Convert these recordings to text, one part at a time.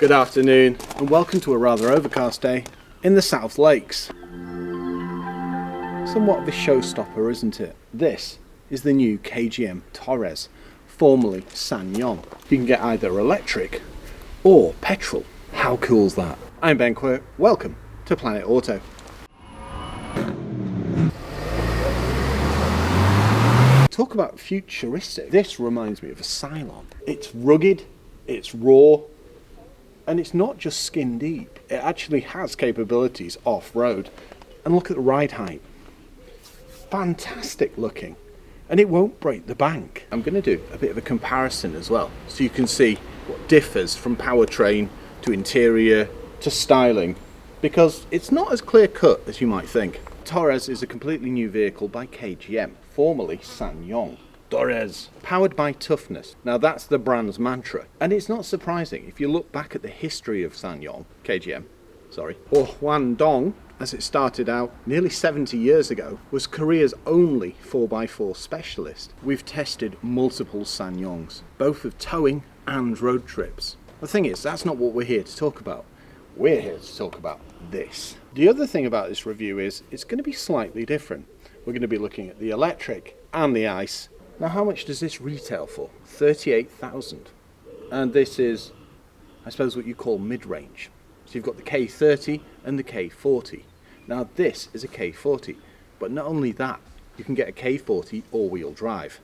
Good afternoon and welcome to a rather overcast day in the South Lakes. Somewhat of a showstopper, isn't it? This is the new KGM Torres, formerly SsangYong. You can get either electric or petrol. How cool is that? I'm Ben Quirk, welcome to Planet Auto. Talk about futuristic. This reminds me of a Cylon. It's rugged, it's raw, and it's not just skin deep. It actually has capabilities off-road. And look at the ride height. Fantastic looking. And it won't break the bank. I'm going to do a bit of a comparison as well, so you can see what differs from powertrain to interior to styling, because it's not as clear cut as you might think. Torres is a completely new vehicle by KGM, formerly SsangYong. Torres, powered by toughness. Now that's the brand's mantra, and it's not surprising if you look back at the history of SsangYong, or Huandong, as it started out nearly 70 years ago, was Korea's only 4x4 specialist. We've tested multiple SsangYongs, both of towing and road trips. The thing is, that's not what we're here to talk about. We're here to talk about this. The other thing about this review is it's going to be slightly different. We're going to be looking at the electric and the ICE. Now, how much does this retail for? 38,000. And this is, I suppose, what you call mid-range. So you've got the K30 and the K40. Now this is a K40, but not only that, you can get a K40 all-wheel drive.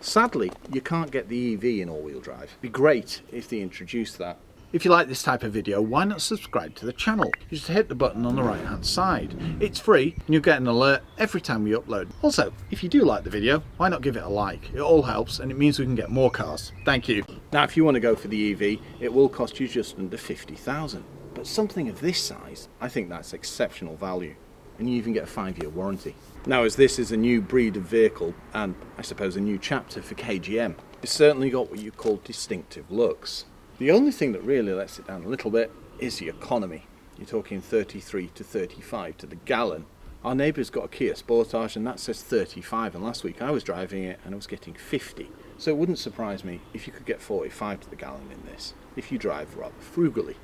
Sadly, you can't get the EV in all-wheel drive. It'd be great if they introduced that. If you like this type of video, why not subscribe to the channel? You just hit the button on the right hand side. It's free and you'll get an alert every time we upload. Also, if you do like the video, why not give it a like? It all helps and it means we can get more cars. Thank you. Now if you want to go for the EV, it will cost you just under 50,000. But something of this size, I think that's exceptional value. And you even get a 5-year warranty. Now, as this is a new breed of vehicle, and I suppose a new chapter for KGM, it's certainly got what you call distinctive looks. The only thing that really lets it down a little bit is the economy. You're talking 33 to 35 to the gallon. Our neighbour's got a Kia Sportage and that says 35, and last week I was driving it and I was getting 50. So it wouldn't surprise me if you could get 45 to the gallon in this, if you drive rather frugally.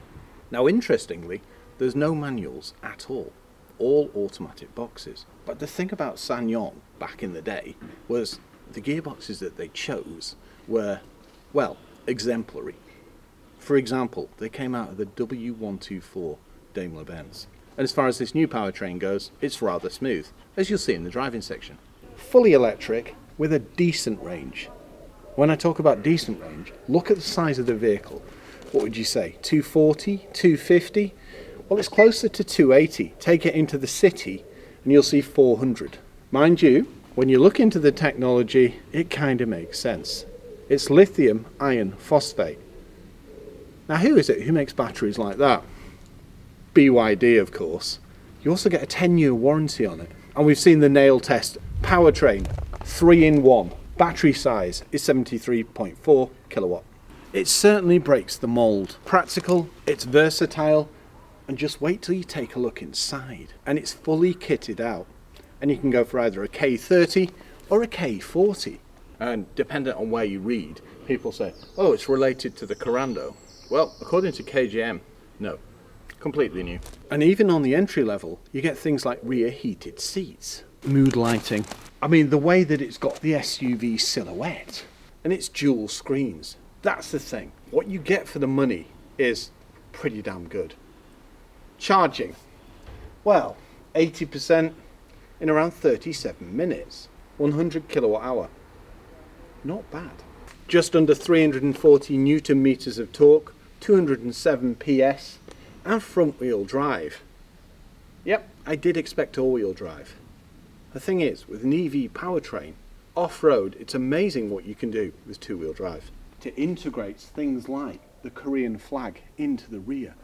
Now interestingly, there's no manuals at all automatic boxes. But the thing about SsangYong back in the day was the gearboxes that they chose were, well, exemplary. For example, they came out of the W124 Daimler-Benz. And as far as this new powertrain goes, it's rather smooth, as you'll see in the driving section. Fully electric with a decent range. When I talk about decent range, look at the size of the vehicle. What would you say, 240, 250? Well, it's closer to 280. Take it into the city and you'll see 400. Mind you, when you look into the technology, it kind of makes sense. It's lithium iron phosphate. Now, who is it who makes batteries like that? BYD, of course. You also get a 10-year warranty on it. And we've seen the nail test. Powertrain, 3-in-1. Battery size is 73.4 kilowatt. It certainly breaks the mold. Practical, it's versatile, and just wait till you take a look inside. And it's fully kitted out. And you can go for either a K30 or a K40. And dependent on where you read, people say, oh, it's related to the Corando. Well, according to KGM, no, completely new. And even on the entry level, you get things like rear heated seats, mood lighting. I mean, the way that it's got the SUV silhouette, and it's dual screens. That's the thing. What you get for the money is pretty damn good. Charging. Well, 80% in around 37 minutes. 100 kilowatt hour. Not bad. Just under 340 newton meters of torque. 207 PS and front wheel drive. Yep, I did expect all-wheel drive. The thing is, with an EV powertrain, off-road, it's amazing what you can do with two-wheel drive. It integrates things like the Korean flag into the rear.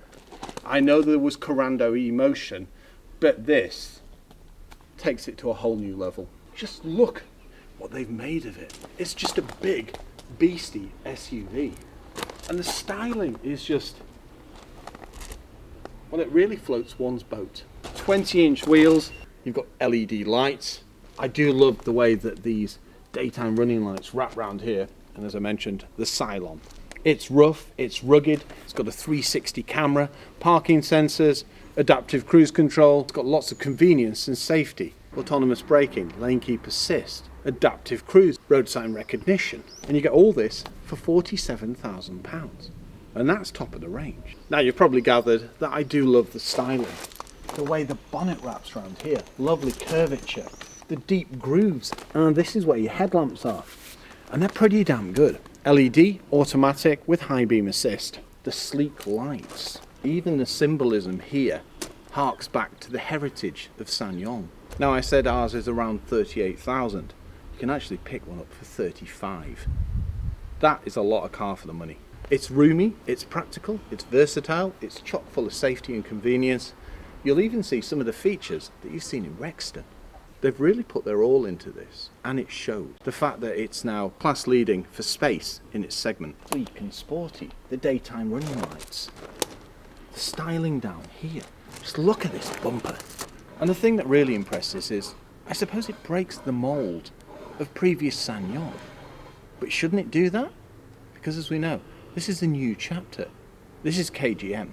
I know there was Corando E-Motion, but this takes it to a whole new level. Just look what they've made of it. It's just a big, beastie SUV. And the styling is just, well, it really floats one's boat. 20-inch wheels, you've got LED lights. I do love the way that these daytime running lights wrap round here. And as I mentioned, the Cylon. It's rough, it's rugged, it's got a 360 camera, parking sensors, adaptive cruise control, it's got lots of convenience and safety, autonomous braking, lane keep assist, adaptive cruise, road sign recognition, and you get all this for £47,000. And that's top of the range. Now you've probably gathered that I do love the styling. The way the bonnet wraps around here, lovely curvature, the deep grooves, and this is where your headlamps are. And they're pretty damn good. LED, automatic with high beam assist. The sleek lights, even the symbolism here harks back to the heritage of SsangYong. Now I said ours is around 38,000. You can actually pick one up for 35. That is a lot of car for the money. It's roomy, it's practical, it's versatile, it's chock full of safety and convenience. You'll even see some of the features that you've seen in Rexton. They've really put their all into this, and it shows. The fact that it's now class leading for space in its segment. Sleek and sporty, the daytime running lights. The styling down here. Just look at this bumper. And the thing that really impresses is, I suppose it breaks the mould of previous SsangYong. But shouldn't it do that? Because as we know, this is a new chapter. This is KGM.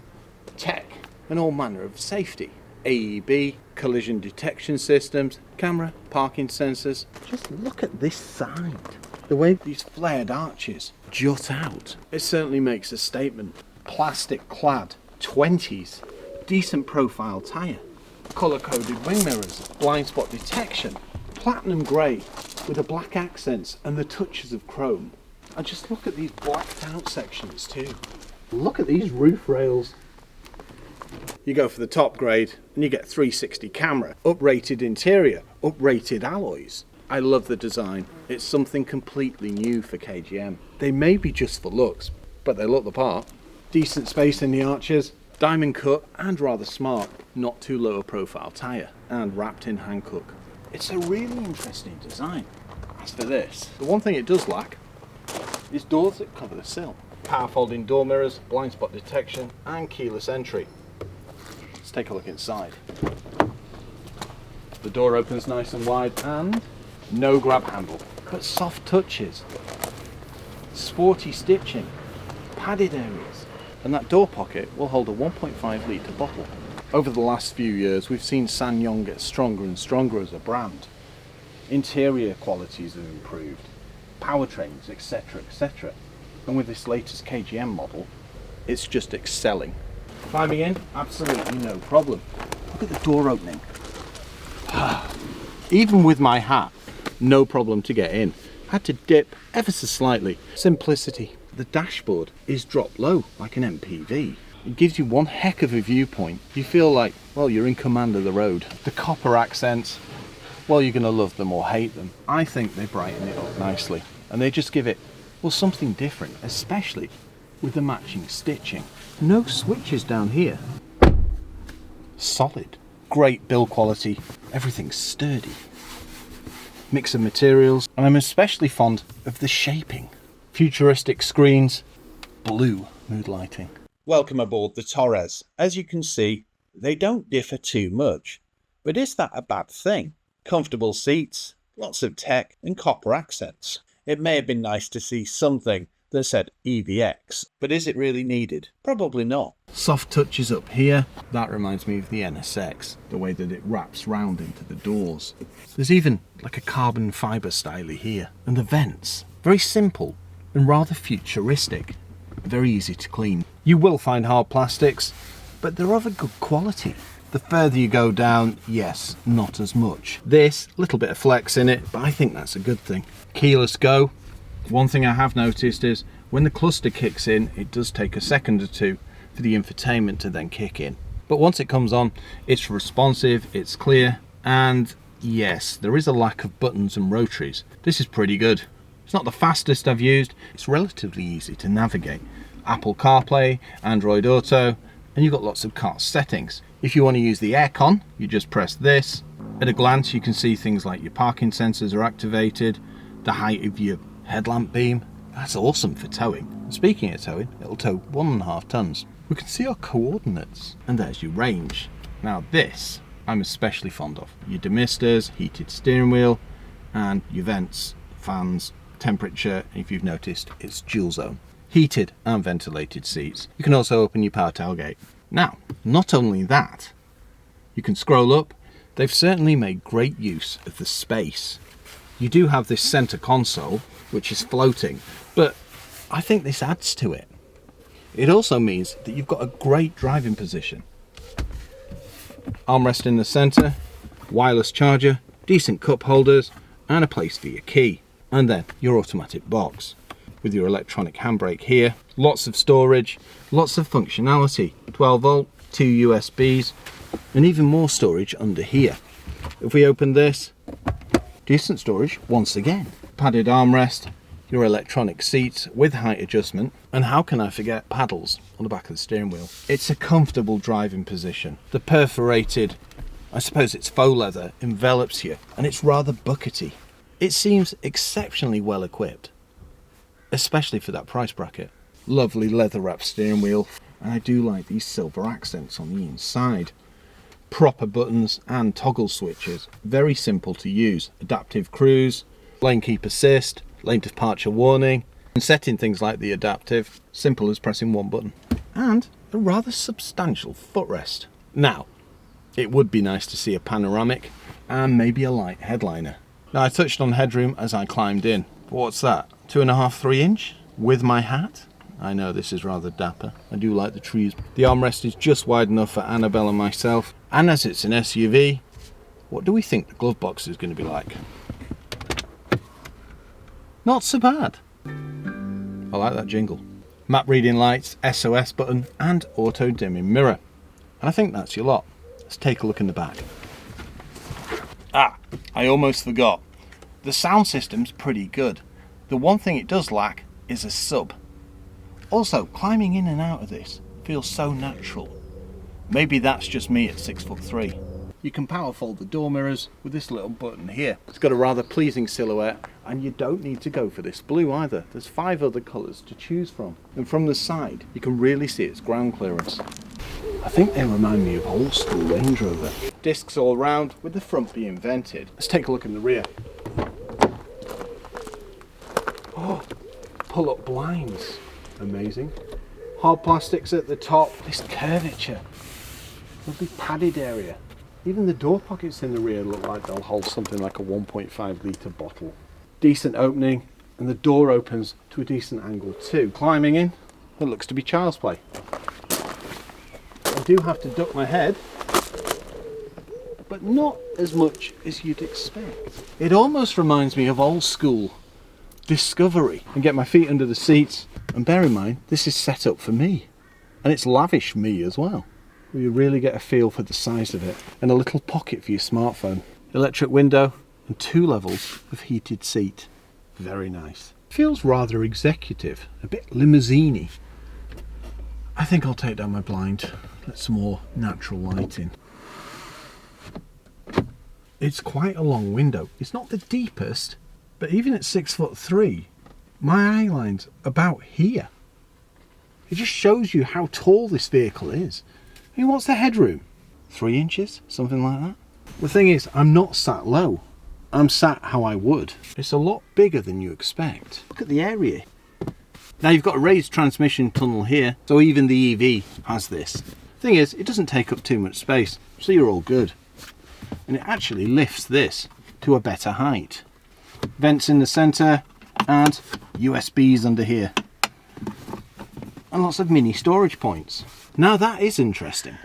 Tech and all manner of safety. AEB, collision detection systems, camera, parking sensors. Just look at this side. The way these flared arches jut out. It certainly makes a statement. Plastic clad 20s, decent profile tyre, colour coded wing mirrors, blind spot detection, platinum grey with the black accents and the touches of chrome. And just look at these blacked out sections too. Look at these roof rails. You go for the top grade and you get 360 camera, uprated interior, uprated alloys. I love the design. It's something completely new for KGM. They may be just for looks, but they look the part. Decent space in the arches, diamond cut and rather smart, not too low a profile tyre, and wrapped in Hankook. It's a really interesting design. As for this, the one thing it does lack is doors that cover the sill. Power folding door mirrors, blind spot detection and keyless entry. Let's take a look inside. The door opens nice and wide and no grab handle, but soft touches, sporty stitching, padded areas, and that door pocket will hold a 1.5 litre bottle. Over the last few years we've seen SsangYong get stronger and stronger as a brand. Interior qualities have improved, powertrains, etc, etc. And with this latest KGM model, it's just excelling. Climbing in, absolutely no problem. Look at the door opening. Even with my hat, no problem to get in. Had to dip ever so slightly. Simplicity. The dashboard is dropped low like an MPV. It gives you one heck of a viewpoint. You feel like, well, you're in command of the road. The copper accents, well, you're going to love them or hate them. I think they brighten it up nicely. And they just give it, well, something different, especially with the matching stitching. No switches down here. Solid. Great build quality. Everything's sturdy. Mix of materials. And I'm especially fond of the shaping. Futuristic screens. Blue mood lighting. Welcome aboard the Torres. As you can see, they don't differ too much. But is that a bad thing? Comfortable seats, lots of tech and copper accents. It may have been nice to see something that said EVX, but is it really needed? Probably not. Soft touches up here. That reminds me of the NSX, the way that it wraps round into the doors. There's even like a carbon fibre styly here. And the vents, very simple and rather futuristic. Very easy to clean. You will find hard plastics, but they're of a good quality. The further you go down, yes, not as much. This, little bit of flex in it, but I think that's a good thing. Keyless go. One thing I have noticed is when the cluster kicks in, it does take a second or two for the infotainment to then kick in. But once it comes on, it's responsive, it's clear, and yes, there is a lack of buttons and rotaries. This is pretty good. It's not the fastest I've used, it's relatively easy to navigate. Apple CarPlay, Android Auto, and you've got lots of car settings. If you want to use the aircon, you just press this. At a glance, you can see things like your parking sensors are activated, the height of your headlamp beam. That's awesome for towing. And speaking of towing, it'll tow 1.5 tons. We can see our coordinates, and there's your range. Now this, I'm especially fond of. Your demisters, heated steering wheel, and your vents, fans, temperature. If you've noticed, it's dual zone. heated and ventilated seats. You can also open your power tailgate. Now, not only that, you can scroll up. They've certainly made great use of the space. You do have this center console, which is floating, but I think this adds to it. It also means that you've got a great driving position. Armrest in the center, wireless charger, decent cup holders, and a place for your key. And then your automatic box with your electronic handbrake here. Lots of storage, lots of functionality. 12 volt, 2 USBs, and even more storage under here. If we open this, decent storage once again. Padded armrest, your electronic seats with height adjustment, and how can I forget paddles on the back of the steering wheel. It's a comfortable driving position. The perforated, I suppose it's faux leather, envelops you, and it's rather buckety. It seems exceptionally well equipped, especially for that price bracket. Lovely leather wrapped steering wheel, and I do like these silver accents on the inside. Proper buttons and toggle switches, very simple to use. Adaptive cruise, lane keep assist, lane departure warning, and setting things like the adaptive, simple as pressing one button. And a rather substantial footrest. Now, it would be nice to see a panoramic and maybe a light headliner. Now, I touched on headroom as I climbed in. What's that? 2.5, 3 inch? With my hat? I know this is rather dapper. I do like the trees. The armrest is just wide enough for Annabelle and myself. And as it's an SUV, what do we think the glove box is going to be like? Not so bad. I like that jingle. Map reading lights, SOS button, and auto dimming mirror. And I think that's your lot. Let's take a look in the back. I almost forgot. The sound system's pretty good. The one thing it does lack is a sub. Also, climbing in and out of this feels so natural. Maybe that's just me at 6'3". You can power fold the door mirrors with this little button here. It's got a rather pleasing silhouette, and you don't need to go for this blue either. There's 5 other colours to choose from. And from the side, you can really see its ground clearance. I think they remind me of old school Range Rover. Discs all round, with the front being vented. Let's take a look in the rear. Oh, pull up blinds. Amazing. Hard plastics at the top, this curvature. Lovely padded area. Even the door pockets in the rear look like they'll hold something like a 1.5 litre bottle. Decent opening, and the door opens to a decent angle too. Climbing in, it looks to be child's play. I do have to duck my head, but not as much as you'd expect. It almost reminds me of old school Discovery. And get my feet under the seats, and bear in mind, this is set up for me. And it's lavish me as well. You really get a feel for the size of it. And a little pocket for your smartphone. Electric window and 2 levels of heated seat. Very nice. Feels rather executive, a bit limousine-y. I think I'll take down my blind. Let some more natural light in. It's quite a long window. It's not the deepest, but even at 6'3", my eye line's about here. It just shows you how tall this vehicle is. I mean, what's the headroom? 3 inches? Something like that? The thing is, I'm not sat low. I'm sat how I would. It's a lot bigger than you expect. Look at the area. Now you've got a raised transmission tunnel here, so even the EV has this. Thing is, it doesn't take up too much space, so you're all good. And it actually lifts this to a better height. Vents in the centre, and USBs under here. And lots of mini storage points. Now that is interesting.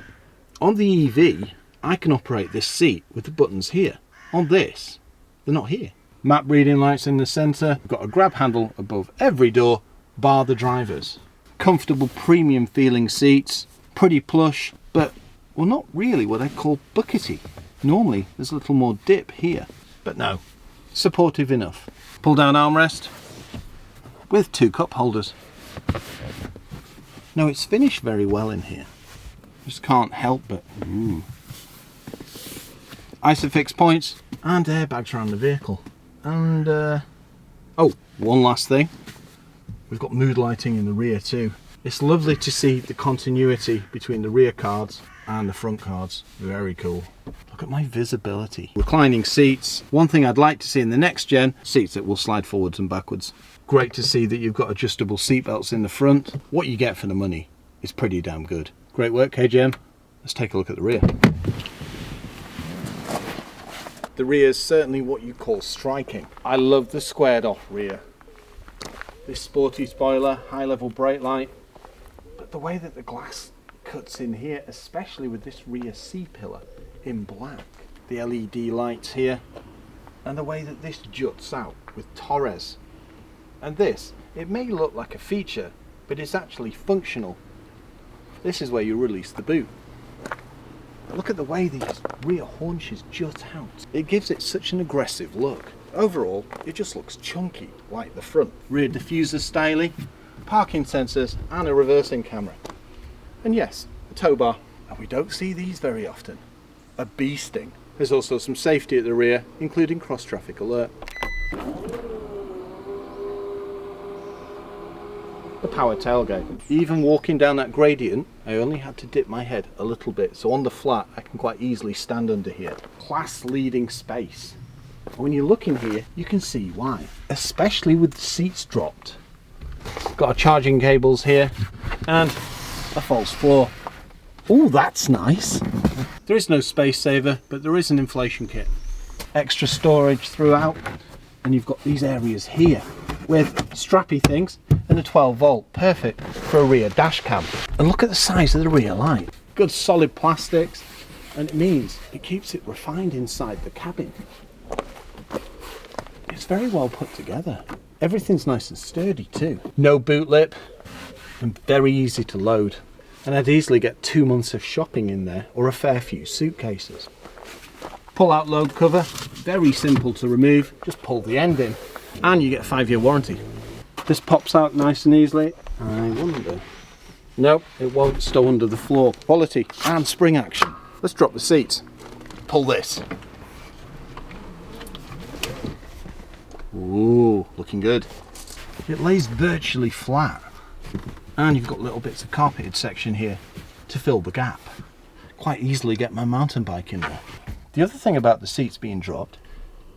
On the EV, I can operate this seat with the buttons here. On this, they're not here. Map reading lights in the centre. We've got a grab handle above every door, bar the driver's. Comfortable premium feeling seats. Pretty plush, but, well, not really what I call buckety. Normally, there's a little more dip here. But no, supportive enough. Pull down armrest with 2 cup holders. No, it's finished very well in here. Just can't help but Isofix points and airbags around the vehicle. And oh, one last thing. We've got mood lighting in the rear too. It's lovely to see the continuity between the rear cards and the front cards. Very cool. Look at my visibility. Reclining seats. One thing I'd like to see in the next gen, seats that will slide forwards and backwards. Great to see that you've got adjustable seatbelts in the front. What you get for the money is pretty damn good. Great work, KGM. Let's take a look at the rear. The rear is certainly what you call striking. I love the squared off rear. This sporty spoiler, high level brake light, but the way that the glass cuts in here, especially with this rear C-pillar in black, the LED lights here, and the way that this juts out with Torres. And this, it may look like a feature, but it's actually functional. This is where you release the boot. Look at the way these rear haunches jut out. It gives it such an aggressive look. Overall, it just looks chunky, like the front. Rear diffuser styling, parking sensors, and a reversing camera. And yes, a tow bar. And we don't see these very often. A bee sting. There's also some safety at the rear, including cross-traffic alert. The power tailgate. Even walking down that gradient, I only had to dip my head a little bit, so on the flat I can quite easily stand under here. Class leading space. When you look in here, you can see why, especially with the seats dropped. Got our charging cables here and a false floor. Oh, that's nice. There is no space saver, but there is an inflation kit. Extra storage throughout, and you've got these areas here with strappy things and a 12 volt, perfect for a rear dash cam. And look at the size of the rear light. Good solid plastics, and it means it keeps it refined inside the cabin. It's very well put together. Everything's nice and sturdy too. No boot lip, and very easy to load. And I'd easily get 2 months of shopping in there, or a fair few suitcases. Pull out load cover, very simple to remove, just pull the end in, and you get a 5-year warranty. This pops out nice and easily. I wonder. Nope, it won't stow under the floor. Quality and spring action. Let's drop the seats. Pull this. Ooh, looking good. It lays virtually flat. And you've got little bits of carpeted section here to fill the gap. Quite easily get my mountain bike in there. The other thing about the seats being dropped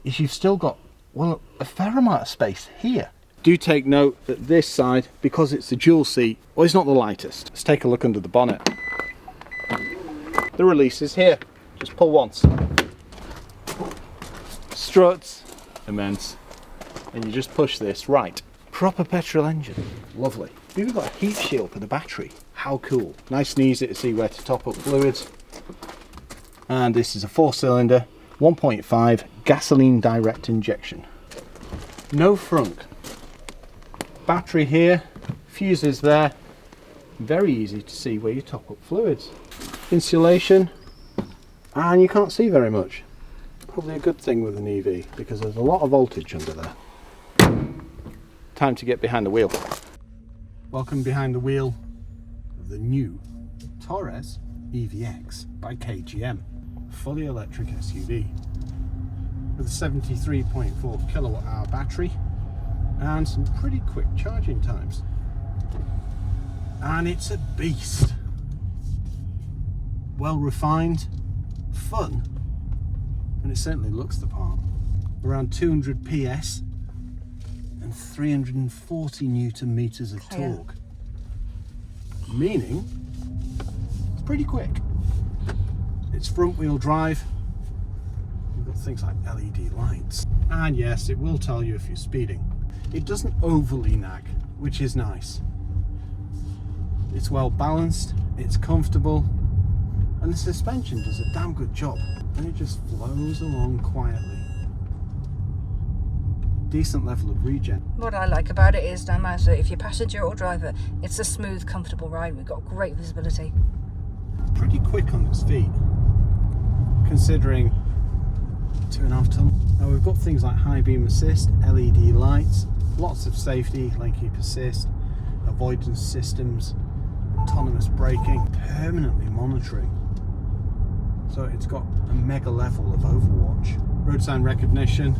is you've still got, well, a fair amount of space here. Do take note that this side, because it's a dual seat, well, it's not the lightest. Let's take a look under the bonnet. The release is here. Just pull once. Struts, immense. And you just push this right. Proper petrol engine. Lovely. You've even got a heat shield for the battery. How cool. Nice and easy to see where to top up fluids. And this is a 4-cylinder, 1.5 gasoline direct injection. No frunk. Battery here, fuses there. Very easy to see where you top up fluids. Insulation, and you can't see very much. Probably a good thing with an EV because there's a lot of voltage under there. Time to get behind the wheel. Welcome behind the wheel of the new Torres EVX by KGM. Fully electric SUV with a 73.4 kilowatt hour battery and some pretty quick charging times. And it's a beast. Well refined, fun, and it certainly looks the part. Around 200 PS and 340 Newton meters of torque. Meaning it's pretty quick. It's front wheel drive. You've got things like LED lights. And yes, it will tell you if you're speeding. It doesn't overly nag, which is nice. It's well balanced, it's comfortable, and the suspension does a damn good job. And it just flows along quietly. Decent level of regen. What I like about it is no matter if you're passenger or driver, it's a smooth, comfortable ride. We've got great visibility. Pretty quick on its feet, considering 2.5 ton. Now we've got things like high beam assist, LED lights, lots of safety, lane keep assist, avoidance systems, autonomous braking, permanently monitoring. So it's got a mega level of overwatch, road sign recognition,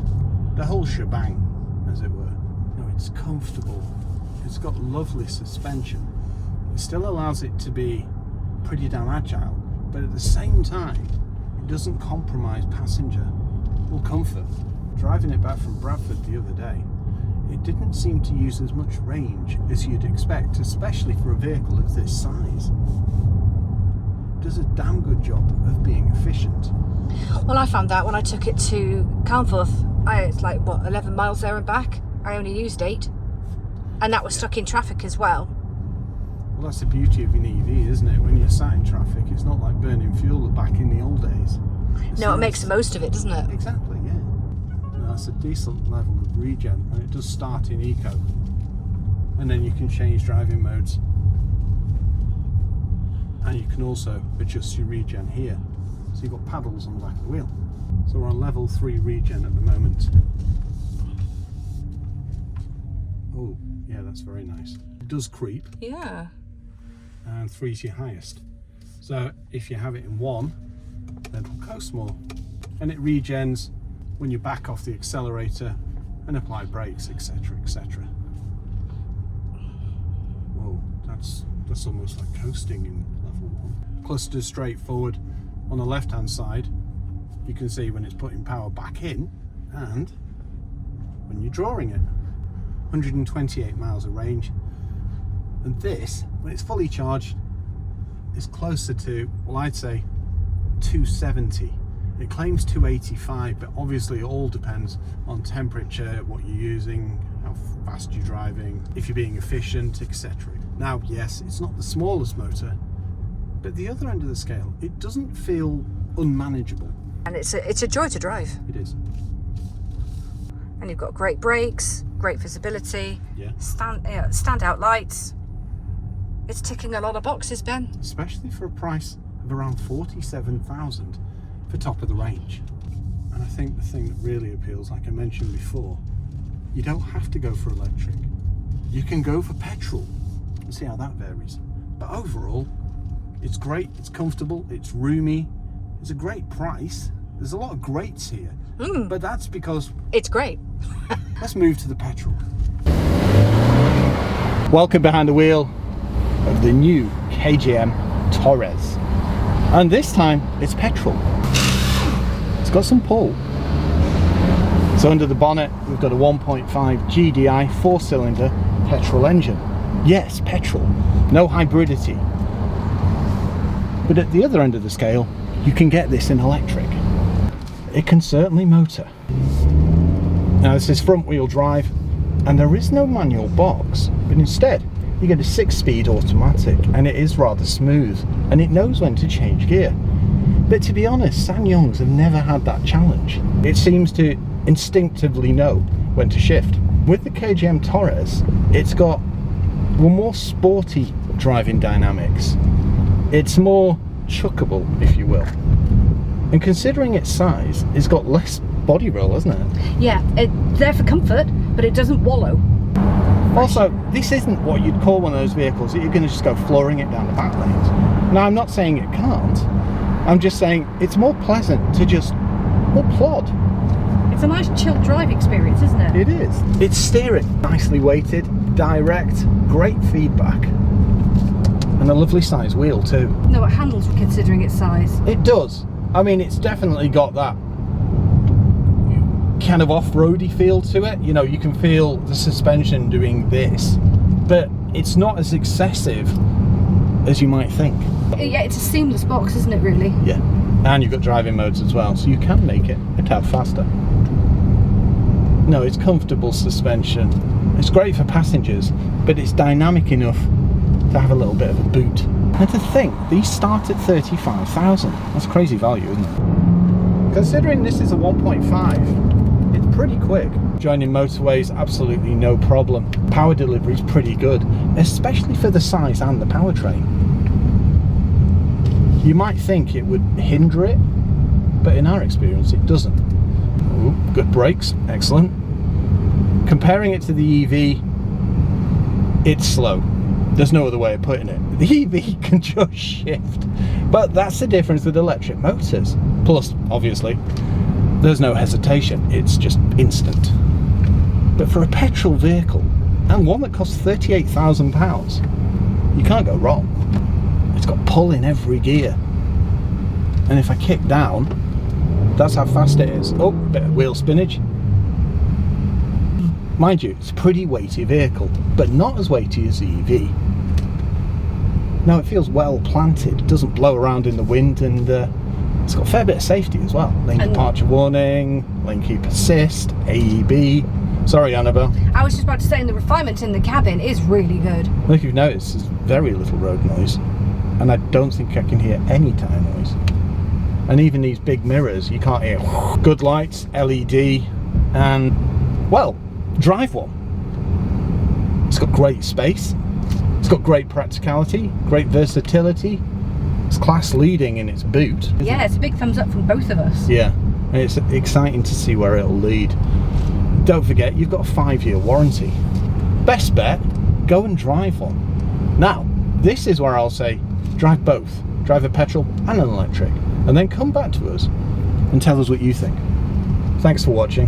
the whole shebang, as it were. You know, it's comfortable, it's got lovely suspension. It still allows it to be pretty damn agile, but at the same time, it doesn't compromise passenger or comfort. Driving it back from Bradford the other day, it didn't seem to use as much range as you'd expect, especially for a vehicle of this size. It does a damn good job of being efficient. Well, I found that when I took it to Carnforth. It's like, what, 11 miles there and back? I only used 8. And that was stuck in traffic as well. Well, that's the beauty of an EV, isn't it? When you're sat in traffic, it's not like burning fuel back in the old days. No, it makes the most of it, doesn't it? Exactly, yeah. No, that's a decent level of regen, and it does start in eco. And then you can change driving modes. And you can also adjust your regen here. So you've got paddles on the back of the wheel. So we're on level 3 regen at the moment. Oh, yeah, that's very nice. It does creep. Yeah. And 3 is your highest. So if you have it in 1, then it'll coast more. And it regens when you back off the accelerator and apply brakes, etc, etc. Whoa, that's almost like coasting in level 1. Cluster's straightforward. On the left hand side, you can see when it's putting power back in and when you're drawing it. 128 miles of range. And this, when it's fully charged, is closer to, well, I'd say 270. It claims 285, but obviously it all depends on temperature, what you're using, how fast you're driving, if you're being efficient, etc. Now, yes, it's not the smallest motor, but the other end of the scale, it doesn't feel unmanageable. And it's a joy to drive. It is. And you've got great brakes, great visibility, Yeah. standout lights. It's ticking a lot of boxes, Ben. Especially for a price of around 47,000 for top of the range. And I think the thing that really appeals, like I mentioned before, you don't have to go for electric. You can go for petrol and see how that varies. But overall, it's great, it's comfortable, it's roomy, it's a great price. There's a lot of greats here, but that's because it's great. let's move to the petrol. Welcome behind the wheel of the new KGM Torres. And this time it's petrol. It's got some pull. So under the bonnet we've got a 1.5 GDI 4-cylinder petrol engine. Yes, petrol, no hybridity. But at the other end of the scale, you can get this in electric. It can certainly motor. Now this is front wheel drive and there is no manual box, but instead you get a 6-speed automatic and it is rather smooth and it knows when to change gear. But to be honest, SsangYongs have never had that challenge. It seems to instinctively know when to shift. With the KGM Torres, it's got more sporty driving dynamics. It's more chuckable, if you will. And considering its size, it's got less body roll, hasn't it? Yeah, it's there for comfort, but it doesn't wallow. Also, this isn't what you'd call one of those vehicles that you're going to just go flooring it down the back lanes. Now, I'm not saying it can't. I'm just saying it's more pleasant to just plod. It's a nice chilled drive experience, isn't it? It is. It's steering nicely weighted, direct, great feedback. And a lovely size wheel too. No, it handles considering its size. It does. I mean, it's definitely got that kind of off-roady feel to it. You know, you can feel the suspension doing this, but it's not as excessive as you might think. Yeah, it's a seamless box, isn't it, really? Yeah. And you've got driving modes as well, so you can make it a tad faster. No, it's comfortable suspension. It's great for passengers, but it's dynamic enough to have a little bit of a boot. And to think, these start at 35,000. That's crazy value, isn't it? Considering this is a 1.5, it's pretty quick. Joining motorways, absolutely no problem. Power delivery is pretty good, especially for the size and the powertrain. You might think it would hinder it, but in our experience it doesn't. Ooh, good brakes, excellent. Comparing it to the EV, it's slow. There's no other way of putting it. The EV can just shift, but that's the difference with electric motors. Plus, obviously, there's no hesitation, it's just instant. But for a petrol vehicle, and one that costs £38,000, you can't go wrong. It's got pull in every gear. And if I kick down, that's how fast it is. Oh, bit of wheel spinach. Mind you, it's a pretty weighty vehicle, but not as weighty as the EV. Now it feels well planted, doesn't blow around in the wind, and it's got a fair bit of safety as well. Lane departure warning, lane keep assist, AEB. Sorry, Annabelle. I was just about to say, the refinement in the cabin is really good. Like you've noticed, there's very little road noise, and I don't think I can hear any tyre noise. And even these big mirrors, you can't hear. Good lights, LED, and, well, drive one. It's got great space, it's got great practicality, great versatility. It's class leading in its boot. Yeah, it's a big thumbs up from both of us. Yeah, and it's exciting to see where it'll lead. Don't forget, you've got a 5-year warranty. Best bet, go and drive one. Now, this is where I'll say, drive both. Drive a petrol and an electric. And then come back to us and tell us what you think. Thanks for watching.